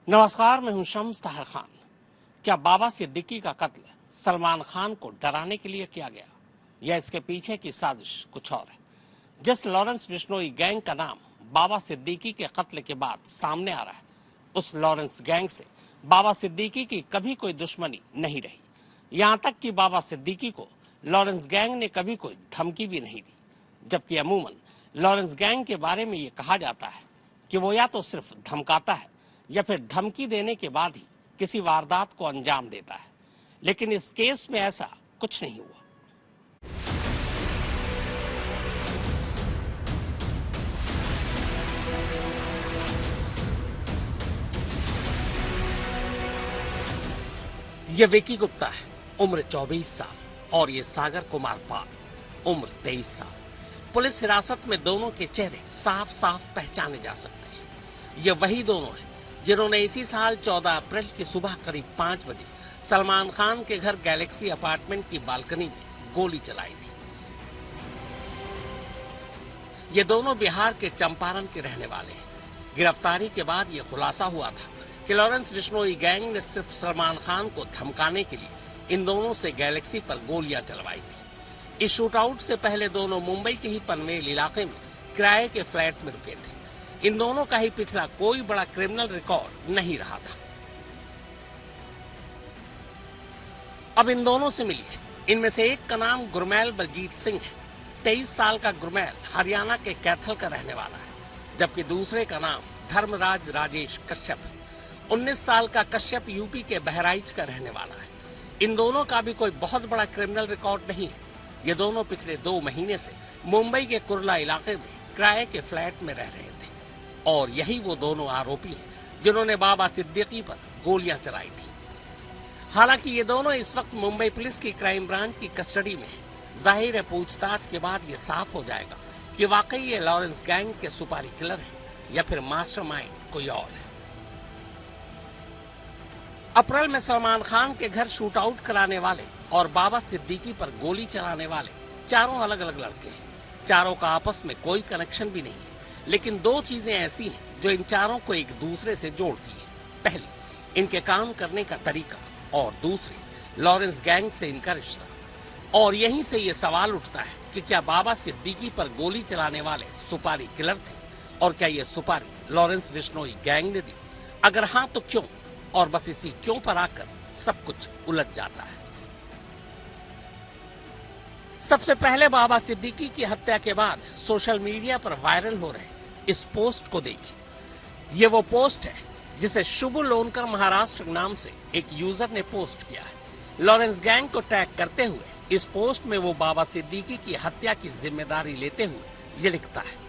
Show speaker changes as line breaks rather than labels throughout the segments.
नमस्कार, मैं हूं शम्स ताहिर खान। क्या बाबा सिद्दीकी का कत्ल सलमान खान को डराने के लिए किया गया या इसके पीछे की साजिश कुछ और है? जिस लॉरेंस बिश्नोई गैंग का नाम बाबा सिद्दीकी के कत्ल के बाद सामने आ रहा है, उस लॉरेंस गैंग से बाबा सिद्दीकी की कभी कोई दुश्मनी नहीं रही। यहां तक कि बाबा सिद्दीकी को लॉरेंस गैंग ने कभी कोई धमकी भी नहीं दी, जबकि अमूमन लॉरेंस गैंग के बारे में ये कहा जाता है कि वो या तो सिर्फ धमकाता है या फिर धमकी देने के बाद ही किसी वारदात को अंजाम देता है। लेकिन इस केस में ऐसा कुछ नहीं हुआ। ये विकी गुप्ता है, उम्र 24 साल, और ये सागर कुमार पाल, उम्र 23 साल। पुलिस हिरासत में दोनों के चेहरे साफ साफ पहचाने जा सकते हैं। ये वही दोनों हैं जिन्होंने इसी साल 14 अप्रैल की सुबह करीब 5 बजे सलमान खान के घर गैलेक्सी अपार्टमेंट की बालकनी में गोली चलाई थी। ये दोनों बिहार के चंपारण के रहने वाले हैं। गिरफ्तारी के बाद ये खुलासा हुआ था कि लॉरेंस बिश्नोई गैंग ने सिर्फ सलमान खान को धमकाने के लिए इन दोनों से गैलेक्सी पर गोलियां चलवाई थी। इस शूटआउट से पहले दोनों मुंबई के ही पनवेल इलाके में किराए के फ्लैट में रुके थे। इन दोनों का ही पिछला कोई बड़ा क्रिमिनल रिकॉर्ड नहीं रहा था। अब इन दोनों से मिलिए। इनमें से एक का नाम गुरमैल बलजीत सिंह है। 23 साल का गुरमैल हरियाणा के कैथल का रहने वाला है, जबकि दूसरे का नाम धर्मराज राजेश कश्यप है। 19 साल का कश्यप यूपी के बहराइच का रहने वाला है। इन दोनों का भी कोई बहुत बड़ा क्रिमिनल रिकॉर्ड नहीं है। ये दोनों पिछले 2 महीने से मुंबई के कुर्ला इलाके में किराए के फ्लैट में रह रहे थे, और यही वो दोनों आरोपी हैं जिन्होंने बाबा सिद्दीकी पर गोलियां चलाई थी। हालांकि ये दोनों इस वक्त मुंबई पुलिस की क्राइम ब्रांच की कस्टडी में है। जाहिर है पूछताछ के बाद ये साफ हो जाएगा कि वाकई ये लॉरेंस गैंग के सुपारी किलर है या फिर मास्टरमाइंड कोई और है। अप्रैल में सलमान खान के घर शूट आउट कराने वाले और बाबा सिद्दीकी पर गोली चलाने वाले चारों अलग अलग लड़के हैं। चारों का आपस में कोई कनेक्शन भी नहीं, लेकिन 2 चीजें ऐसी हैं जो इन चारों को एक दूसरे से जोड़ती है। पहली, इनके काम करने का तरीका, और दूसरी, लॉरेंस गैंग से इनका रिश्ता। और यहीं से ये सवाल उठता है कि क्या बाबा सिद्दीकी पर गोली चलाने वाले सुपारी किलर थे, और क्या ये सुपारी लॉरेंस बिश्नोई गैंग ने दी? अगर हाँ तो क्यों? और बस इसी क्यों पर आकर सब कुछ उलझ जाता है। सबसे पहले बाबा सिद्दीकी की हत्या के बाद सोशल मीडिया पर वायरल हो रहे इस पोस्ट को देखिए। ये वो पोस्ट है जिसे शुभ लोनकर महाराष्ट्र नाम से एक यूजर ने पोस्ट किया है। लॉरेंस गैंग को टैग करते हुए इस पोस्ट में वो बाबा सिद्दीकी की हत्या की जिम्मेदारी लेते हुए ये लिखता है,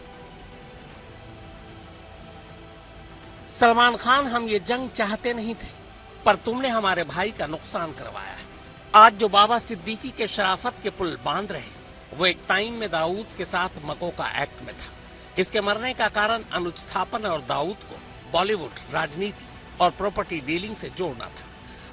सलमान खान, हम ये जंग चाहते नहीं थे, पर तुमने हमारे भाई का नुकसान करवाया है। आज जो बाबा सिद्दीकी के शराफत के पुल बांध रहे, वो एक टाइम में दाऊद के साथ मकोका एक्ट में था। इसके मरने का कारण अनुज थापन और दाऊद को बॉलीवुड, राजनीति और प्रॉपर्टी डीलिंग से जोड़ना था।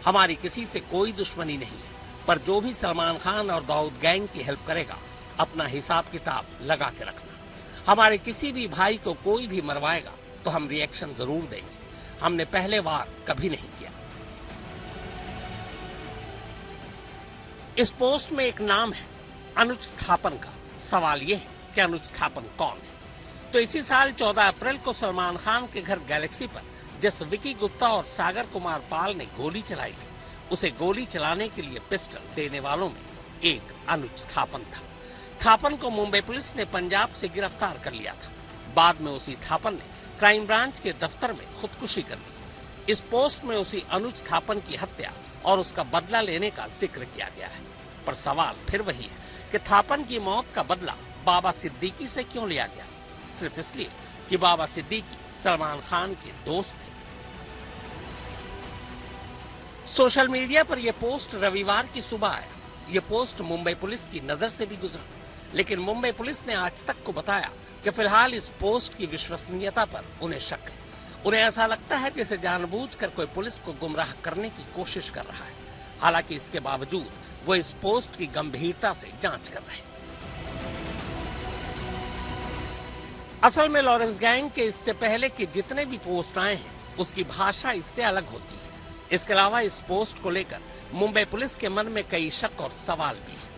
हमारी किसी से कोई दुश्मनी नहीं है, पर जो भी सलमान खान और दाऊद गैंग की हेल्प करेगा, अपना हिसाब किताब लगा के रखना। हमारे किसी भी भाई को कोई भी मरवाएगा तो हम रिएक्शन जरूर देंगे। हमने पहले वार कभी नहीं किया। इस पोस्ट में एक नाम है अनुज थापन का। सवाल यह है कि अनुज थापन कौन है? तो इसी साल 14 अप्रैल को सलमान खान के घर गैलेक्सी पर जिस विकी गुप्ता और सागर कुमार पाल ने गोली चलाई थी, उसे गोली चलाने के लिए पिस्टल देने वालों में एक अनुज थापन था। थापन को मुंबई पुलिस ने पंजाब से गिरफ्तार कर लिया था। बाद में उसी थापन ने क्राइम ब्रांच के दफ्तर में खुदकुशी कर ली। इस पोस्ट में उसी अनुज थापन की हत्या और उसका बदला लेने का जिक्र किया गया है। पर सवाल फिर वही है कि थापन की मौत का बदला बाबा सिद्दीकी से क्यों लिया गया? सिर्फ इसलिए कि बाबा सिद्दीकी सलमान खान के दोस्त थे। सोशल मीडिया पर यह पोस्ट रविवार की सुबह आया। यह पोस्ट मुंबई पुलिस की नजर से भी गुजरा, लेकिन मुंबई पुलिस ने आज तक को बताया कि फिलहाल इस पोस्ट की विश्वसनीयता पर उन्हें शक है। उन्हें ऐसा लगता है जैसे जानबूझकर कोई पुलिस को गुमराह करने की कोशिश कर रहा है। हालांकि इसके बावजूद वो इस पोस्ट की गंभीरता से जांच कर रहे हैं। असल में लॉरेंस गैंग के इससे पहले के जितने भी पोस्ट आए हैं, उसकी भाषा इससे अलग होती है। इसके अलावा इस पोस्ट को लेकर मुंबई पुलिस के मन में कई शक और सवाल भी है।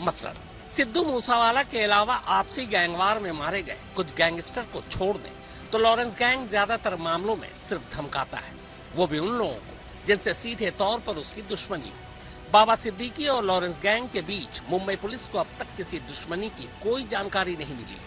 मसलन सिद्धू मूसावाला के अलावा आपसी गैंगवार में मारे गए कुछ गैंगस्टर को छोड़ दें तो लॉरेंस गैंग ज्यादातर मामलों में सिर्फ धमकाता है, वो भी उन लोगों को जिनसे सीधे तौर पर उसकी दुश्मनी हो। बाबा सिद्दीकी और लॉरेंस गैंग के बीच मुंबई पुलिस को अब तक किसी दुश्मनी की कोई जानकारी नहीं मिली।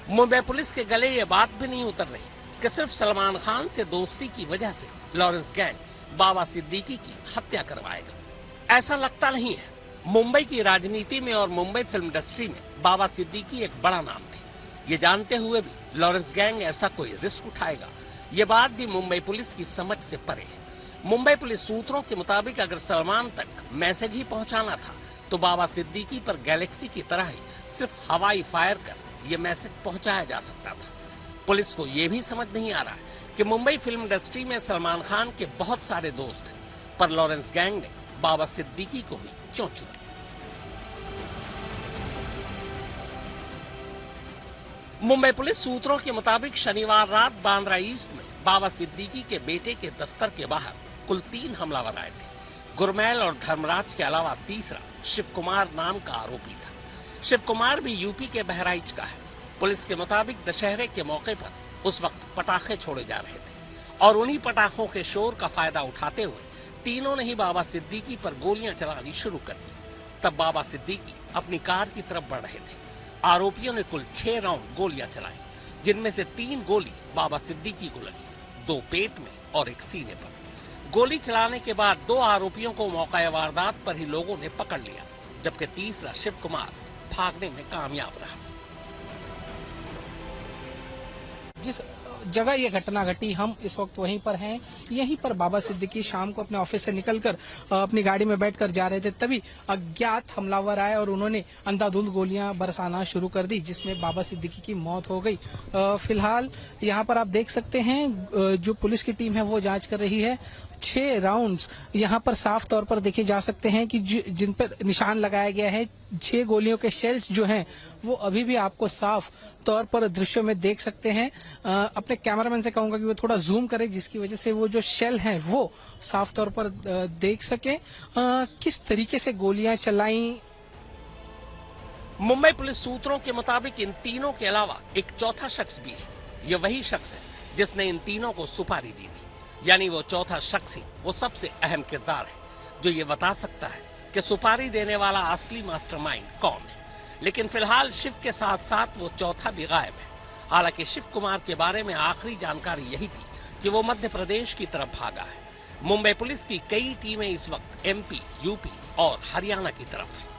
मुंबई पुलिस के गले ये बात भी नहीं उतर रही कि सिर्फ सलमान खान से दोस्ती की वजह से लॉरेंस गैंग बाबा सिद्दीकी की हत्या करवाएगा। ऐसा लगता नहीं है। मुंबई की राजनीति में और मुंबई फिल्म इंडस्ट्री में बाबा सिद्दीकी एक बड़ा नाम थे। ये जानते हुए भी लॉरेंस गैंग ऐसा कोई रिस्क उठाएगा, ये बात भी मुंबई पुलिस की समझ से परे है। मुंबई पुलिस सूत्रों के मुताबिक अगर सलमान तक मैसेज ही पहुंचाना था तो बाबा सिद्दीकी पर गैलेक्सी की तरह ही सिर्फ हवाई फायर कर ये मैसेज पहुंचाया जा सकता था। पुलिस को ये भी समझ नहीं आ रहा है कि मुंबई फिल्म इंडस्ट्री में सलमान खान के बहुत सारे दोस्त हैं, पर लॉरेंस गैंग ने बाबा सिद्दीकी को ही क्यों चुना। मुंबई पुलिस सूत्रों के मुताबिक शनिवार रात बांद्रा ईस्ट में बाबा सिद्दीकी के बेटे के दफ्तर के बाहर कुल 3 हमलावर आए थे। गुरमैल और धर्मराज के अलावा तीसरा शिव कुमार नाम का आरोपी था। शिव कुमार भी यूपी के बहराइच का है। पुलिस के मुताबिक दशहरे के मौके पर उस वक्त पटाखे छोड़े जा रहे थे और उन्हीं पटाखों के शोर का फायदा उठाते हुए तीनों ने ही बाबा सिद्दीकी पर गोलियां चलानी शुरू कर दी। तब बाबा सिद्दीकी अपनी कार की तरफ बढ़ रहे थे। आरोपियों ने कुल 6 राउंड गोलियां चलाई, जिनमें से 3 गोली बाबा सिद्दीकी को लगी, 2 पेट में और 1 सीने पर। गोली चलाने के बाद 2 आरोपियों को मौका वारदात पर ही लोगों ने पकड़ लिया, जबकि तीसरा शिव कुमार भागने में कामयाब रहा।
जिस जगह ये घटना घटी हम इस वक्त वहीं पर हैं। यहीं पर बाबा सिद्दीकी शाम को अपने ऑफिस से निकलकर अपनी गाड़ी में बैठकर जा रहे थे, तभी अज्ञात हमलावर आए और उन्होंने अंधाधुंध गोलियां बरसाना शुरू कर दी, जिसमें बाबा सिद्दीकी की मौत हो गई। फिलहाल यहाँ पर आप देख सकते हैं जो पुलिस की टीम है वो जांच कर रही है। 6 राउंड्स यहाँ पर साफ तौर पर देखे जा सकते हैं कि जिन पर निशान लगाया गया है। 6 गोलियों के शेल्स जो हैं वो अभी भी आपको साफ तौर पर दृश्यों में देख सकते हैं। अपने कैमरामैन से कहूंगा कि वो थोड़ा जूम करे, जिसकी वजह से वो जो शेल हैं वो साफ तौर पर देख सके किस तरीके से गोलियां चलाई।
मुंबई पुलिस सूत्रों के मुताबिक इन तीनों के अलावा एक चौथा शख्स भी है। ये वही शख्स है जिसने इन तीनों को सुपारी दी थी, यानी वो चौथा शख्स ही वो सबसे अहम किरदार है जो ये बता सकता है कि सुपारी देने वाला असली मास्टरमाइंड कौन है। लेकिन फिलहाल शिव के साथ साथ वो चौथा भी गायब है। हालांकि शिव कुमार के बारे में आखिरी जानकारी यही थी कि वो मध्य प्रदेश की तरफ भागा है। मुंबई पुलिस की कई टीमें इस वक्त एमपी, यूपी और हरियाणा की तरफ है।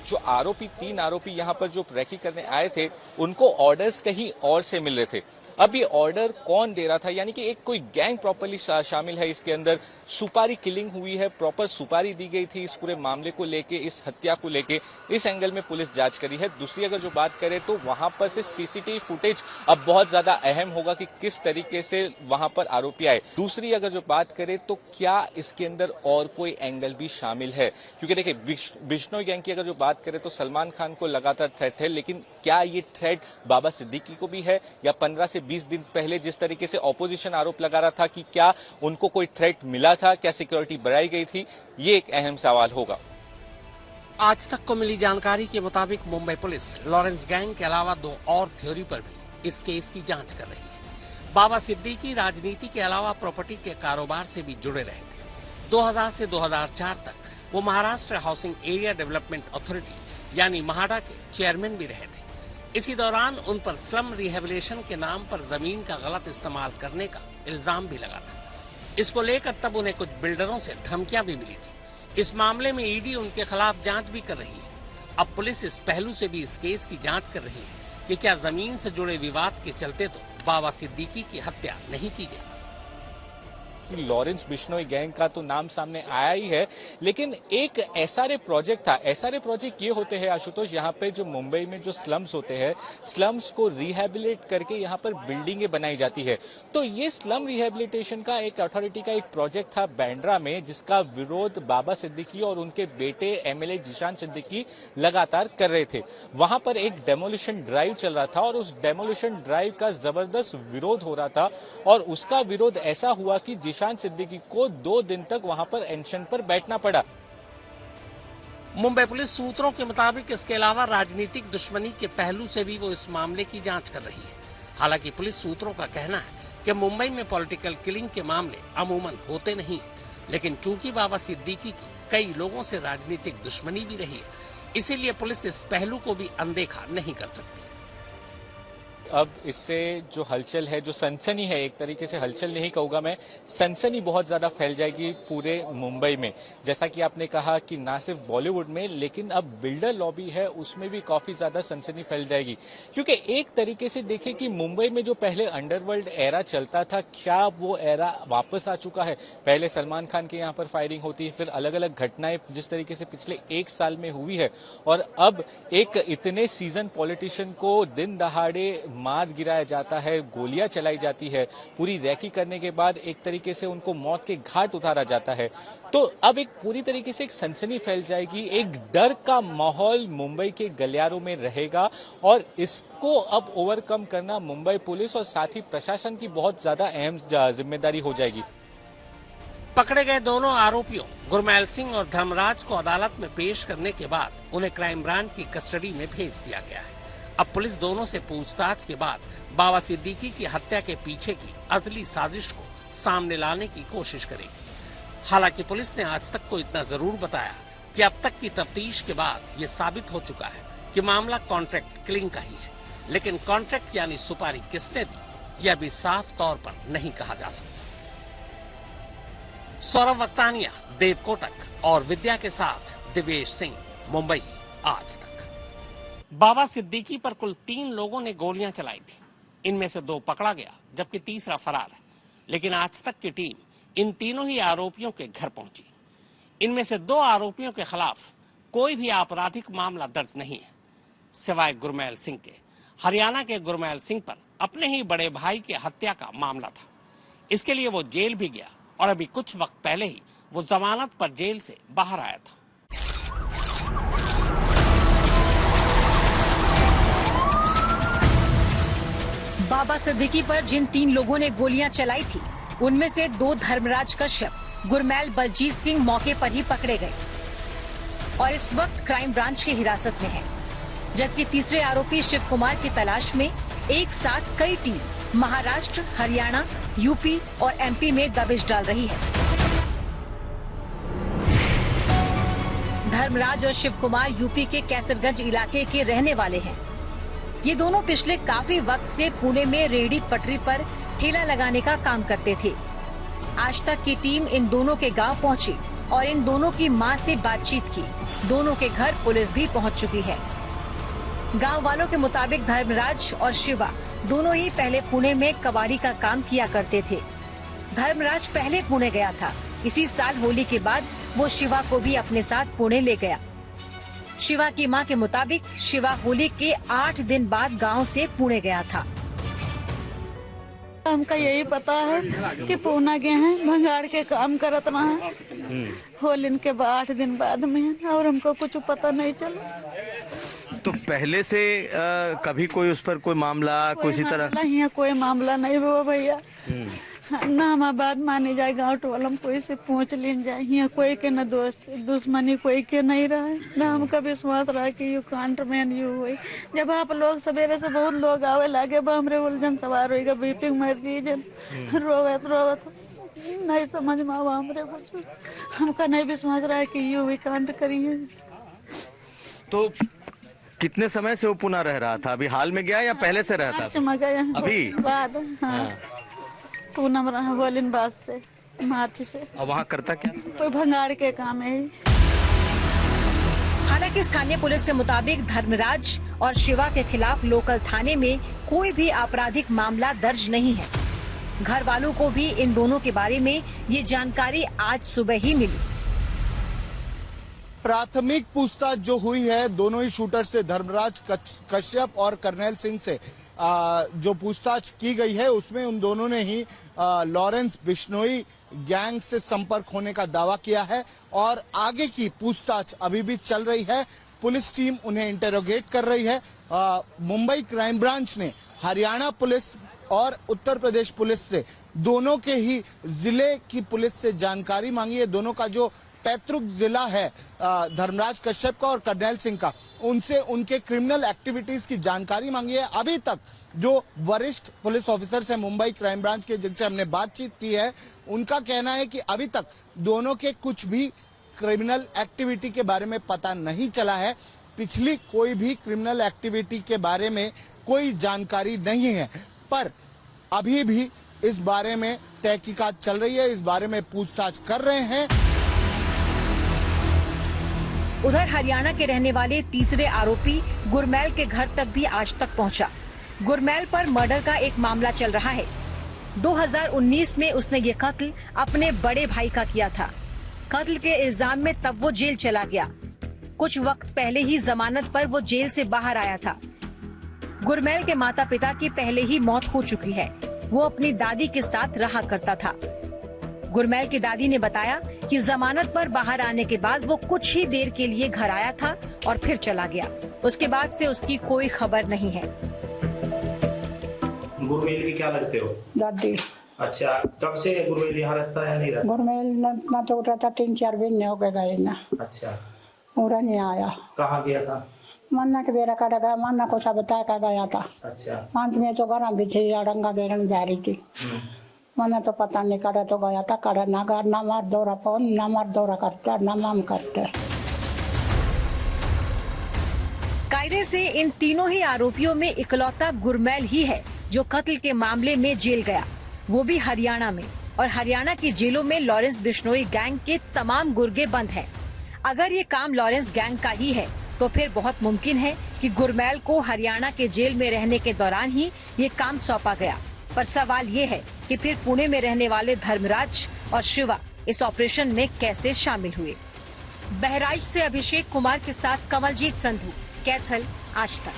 जो आरोपी 3 आरोपी यहाँ पर जो रेकी करने आए थे, उनको ऑर्डर्स कहीं और से मिल रहे थे। अब ये ऑर्डर कौन दे रहा था, यानी कि एक कोई गैंग प्रॉपरली शामिल है इसके अंदर। सुपारी किलिंग हुई है, प्रॉपर सुपारी दी गई थी इस पूरे मामले को लेके, इस हत्या को लेके। इस एंगल में पुलिस जांच करी है। दूसरी अगर जो बात करें तो वहां पर से सीसीटीवी फुटेज अब बहुत ज्यादा अहम होगा कि किस तरीके से वहां पर आरोपी आए। दूसरी अगर जो बात करें तो क्या इसके अंदर और कोई एंगल भी शामिल है, क्योंकि देखिए बिश्नोई गैंग की अगर जो बात करें तो सलमान खान को लगातार थ्रेट है, लेकिन क्या ये थ्रेट बाबा सिद्दीकी को भी है, या 15 से 20 दिन पहले जिस तरीके से ऑपोजिशन आरोप लगा रहा था कि क्या उनको कोई थ्रेट मिला था, क्या सिक्योरिटी बढ़ाई गई थी, ये एक अहम सवाल होगा।
आज तक को मिली जानकारी के मुताबिक मुंबई पुलिस लॉरेंस गैंग के अलावा 2 और थ्योरी पर भी इस केस की जांच कर रही है। बाबा सिद्दीकी राजनीति के अलावा प्रॉपर्टी के कारोबार से भी जुड़े रहे थे। 2000 से 2004 तक वो Maharashtra housing area development authority यानी महाडा के चेयरमैन भी रहे थे। इसी दौरान उन पर स्लम रिहेबिलिटेशन के नाम पर जमीन का गलत इस्तेमाल करने का इल्जाम भी लगा था। इसको लेकर तब उन्हें कुछ बिल्डरों से धमकियां भी मिली थी। इस मामले में ईडी उनके खिलाफ जांच भी कर रही है। अब पुलिस इस पहलू से भी इस केस की जांच कर रही है कि क्या जमीन से जुड़े विवाद के चलते तो बाबा सिद्दीकी की हत्या नहीं की गई।
कि लॉरेंस बिश्नोई गैंग का तो नाम सामने आया ही है, लेकिन एक एसआरए प्रोजेक्ट था। एसआरए प्रोजेक्ट ये होते हैं आशुतोष, यहाँ पे जो मुंबई में जो स्लम्स होते हैं, स्लम्स को रिहेबिलिट करके यहाँ पर बिल्डिंगें बनाई जाती है। तो ये स्लम रिहेबिलिटेशन का एक अथॉरिटी का एक प्रोजेक्ट था बांद्रा में, जिसका विरोध बाबा सिद्दीकी और उनके बेटे एमएलए जिशान सिद्दीकी लगातार कर रहे थे। वहां पर एक डेमोलिशन ड्राइव चल रहा था और उस डेमोलिशन ड्राइव का जबरदस्त विरोध हो रहा था और उसका विरोध ऐसा हुआ कि जिशान सिद्दीकी को 2 दिन तक वहां पर अनशन पर बैठना पड़ा।
मुंबई पुलिस सूत्रों के मुताबिक इसके अलावा राजनीतिक दुश्मनी के पहलू से भी वो इस मामले की जांच कर रही है। हालांकि पुलिस सूत्रों का कहना है कि मुंबई में पॉलिटिकल किलिंग के मामले अमूमन होते नहीं, लेकिन चूंकि बाबा सिद्दीकी की कई लोगों से राजनीतिक दुश्मनी भी रही है, इसीलिए पुलिस इस पहलू को भी अनदेखा नहीं कर सकती।
अब इससे जो हलचल है, जो सनसनी है, एक तरीके से हलचल नहीं कहूंगा मैं, सनसनी बहुत ज्यादा फैल जाएगी पूरे मुंबई में। जैसा कि आपने कहा कि ना सिर्फ बॉलीवुड में, लेकिन अब बिल्डर लॉबी है उसमें भी काफी ज्यादा सनसनी फैल जाएगी। क्योंकि एक तरीके से देखिए कि मुंबई में जो पहले अंडरवर्ल्ड एरा चलता था, क्या वो एरा वापस आ चुका है? पहले सलमान खान के यहाँ पर फायरिंग होती है, फिर अलग अलग घटनाएं जिस तरीके से पिछले 1 साल में हुई है, और अब एक इतने सीजन पॉलिटिशियन को दिन दहाड़े मार गिराया जाता है, गोलियां चलाई जाती है, पूरी रैकी करने के बाद एक तरीके से उनको मौत के घाट उतारा जाता है। तो अब एक पूरी तरीके से एक सनसनी फैल जाएगी, एक डर का माहौल मुंबई के गलियारों में रहेगा और इसको अब ओवरकम करना मुंबई पुलिस और साथ ही प्रशासन की बहुत ज्यादा अहम जिम्मेदारी हो जाएगी।
पकड़े गए दोनों आरोपियों गुरमैल सिंह और धर्मराज को अदालत में पेश करने के बाद उन्हें क्राइम ब्रांच की कस्टडी में भेज दिया गया है। अब पुलिस दोनों से पूछताछ के बाद बाबा सिद्दीकी की हत्या के पीछे की असली साजिश को सामने लाने की कोशिश करेगी। हालांकि पुलिस ने आज तक को इतना जरूर बताया कि अब तक की तफ्तीश के बाद ये साबित हो चुका है कि मामला कॉन्ट्रैक्ट किलिंग का ही है, लेकिन कॉन्ट्रैक्ट यानी सुपारी किसने दी, यह भी साफ तौर पर नहीं कहा जा सकता। सौरभ वक्तानिया, देव कोटक और विद्या के साथ दिवेश सिंह, मुंबई आज तक। बाबा सिद्दीकी पर कुल 3 लोगों ने गोलियां चलाई थी। इनमें से 2 पकड़ा गया, जबकि तीसरा फरार है। लेकिन आज तक की टीम इन तीनों ही आरोपियों के घर पहुंची। इनमें से 2 आरोपियों के खिलाफ कोई भी आपराधिक मामला दर्ज नहीं है, सिवाय गुरमैल सिंह के। हरियाणा के गुरमैल सिंह पर अपने ही बड़े भाई की हत्या का मामला था। इसके लिए वो जेल भी गया और अभी कुछ वक्त पहले ही वो जमानत पर जेल से बाहर आया था।
बाबा सिद्दीकी पर जिन 3 लोगों ने गोलियां चलाई थी, उनमें से 2 धर्मराज कश्यप, गुरमैल बलजीत सिंह मौके पर ही पकड़े गए और इस वक्त क्राइम ब्रांच की हिरासत में है, जबकि तीसरे आरोपी शिव कुमार की तलाश में एक साथ कई टीम महाराष्ट्र, हरियाणा, यूपी और एमपी में दबिश डाल रही है। धर्मराज और शिव कुमार यूपी के कैसरगंज इलाके के रहने वाले हैं। ये दोनों पिछले काफी वक्त से पुणे में रेहड़ी पटरी पर ठेला लगाने का काम करते थे। आज तक की टीम इन दोनों के गांव पहुंची और इन दोनों की मां से बातचीत की। दोनों के घर पुलिस भी पहुंच चुकी है। गांव वालों के मुताबिक धर्मराज और शिवा दोनों ही पहले पुणे में कबाड़ी का काम किया करते थे। धर्मराज पहले पुणे गया था। इसी साल होली के बाद वो शिवा को भी अपने साथ पुणे ले गया। शिवा की मां के मुताबिक शिवा होली के 8 दिन बाद गांव से पुणे गया था।
हमका यही पता है कि पूना गए हैं, भंगार के काम करत रहा है। होली के 8 दिन बाद में, और हमको कुछ पता नहीं चला।
तो पहले से कभी कोई उस पर कोई मामला किसी तरह?
यहाँ कोई मामला नहीं हुआ भैया। ना हमारा बात मानी जाए, गाँव टोल हम कोई से पूछ लीन जाए। यहाँ कोई के न दोस्त दुश्मनी कोई के नहीं रहा है, न हमका विश्वास रहा कि यू कांट में यू हुई। जब आप लोग सवेरे से बहुत लोग आवे लागे, हमरे उलझन सवार होगा, बीपी मरीज रोवत नहीं समझ में आवा हमरे कुछ। हमका नहीं विश्वास रहा है कि यू हुई कांट करिए।
तो कितने समय से वो पुणे रह रहा था? अभी हाल में गया या पहले से रहता था? अभी
बाद पूनम होलिन बाद से, मार्च से।
और वहाँ करता क्या?
कोई भंगार के काम है।
हालांकि स्थानीय पुलिस के मुताबिक धर्मराज और शिवा के खिलाफ लोकल थाने में कोई भी आपराधिक मामला दर्ज नहीं है। घर वालों को भी इन दोनों के बारे में ये जानकारी आज सुबह ही मिली।
प्राथमिक पूछताछ जो हुई है दोनों ही शूटर से, धर्मराज कश्यप और करनैल सिंह से जो पूछताछ की गई है उसमें उन दोनों ने ही लॉरेंस बिश्नोई गैंग से संपर्क होने का दावा किया है और आगे की पूछताछ अभी भी चल रही है। पुलिस टीम उन्हें इंटेरोगेट कर रही है। मुंबई क्राइम ब्रांच ने हरियाणा पुलिस और उत्तर प्रदेश पुलिस से, दोनों के ही जिले की पुलिस से जानकारी मांगी है। दोनों का जो पैतृक जिला है धर्मराज कश्यप का और करनैल सिंह का, उनसे उनके क्रिमिनल एक्टिविटीज की जानकारी मांगी है। अभी तक जो वरिष्ठ पुलिस ऑफिसर्स हैं मुंबई क्राइम ब्रांच के, जिनसे हमने बातचीत की है, उनका कहना है कि अभी तक दोनों के कुछ भी क्रिमिनल एक्टिविटी के बारे में पता नहीं चला है। पिछली कोई भी क्रिमिनल एक्टिविटी के बारे में कोई जानकारी नहीं है, पर अभी भी इस बारे में तहकीकात चल रही है, इस बारे में पूछताछ कर रहे हैं।
उधर हरियाणा के रहने वाले तीसरे आरोपी गुरमैल के घर तक भी आज तक पहुंचा। गुरमैल पर मर्डर का एक मामला चल रहा है। 2019 में उसने ये कत्ल अपने बड़े भाई का किया था। कत्ल के इल्जाम में तब वो जेल चला गया। कुछ वक्त पहले ही जमानत पर वो जेल से बाहर आया था। गुरमैल के माता पिता की पहले ही मौत हो चुकी है। वो अपनी दादी के साथ रहा करता था। गुरमैल की दादी ने बताया कि जमानत पर बाहर आने के बाद वो कुछ ही देर के लिए घर आया था और फिर चला गया। उसके बाद से उसकी कोई खबर नहीं है।
गुरमैल की क्या लगते हो?
दादी।
अच्छा, कब से गुरमैल यहाँ रहता है नहीं रहता?
गुरमैल ना तो रहता 3-4 महीने हो गए ना।
अच्छा,
पूरा नहीं आया।
कहाँ गया था?
मन्ना के बेरा काटा गया, मन्ना को सब बता का गया था।
अच्छा,
5 में तो घर भी थी, अड़ंगा घेरन जा रही थी। मन्ना तो पता नहीं, काटा तो गया था, काटा ना घर ना मार दौरा पवन ना मार दौरा करते ना माम करते।
कायदे से इन तीनों ही आरोपियों में इकलौता गुरमैल ही है जो कत्ल के मामले में जेल गया, वो भी हरियाणा में। और हरियाणा की जेलों में लॉरेंस बिश्नोई गैंग के तमाम गुर्गे बंद हैं। अगर ये काम लॉरेंस गैंग का ही है तो फिर बहुत मुमकिन है कि गुरमैल को हरियाणा के जेल में रहने के दौरान ही ये काम सौंपा गया। पर सवाल ये है कि फिर पुणे में रहने वाले धर्मराज और शिवा इस ऑपरेशन में कैसे शामिल हुए। बहराइच से अभिषेक कुमार के साथ कमलजीत संधू, कैथल, आज तक।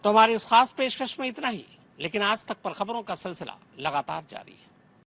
तो हमारे इस खास पेशकश में इतना ही, लेकिन आज तक पर खबरों का सिलसिला लगातार जारी है।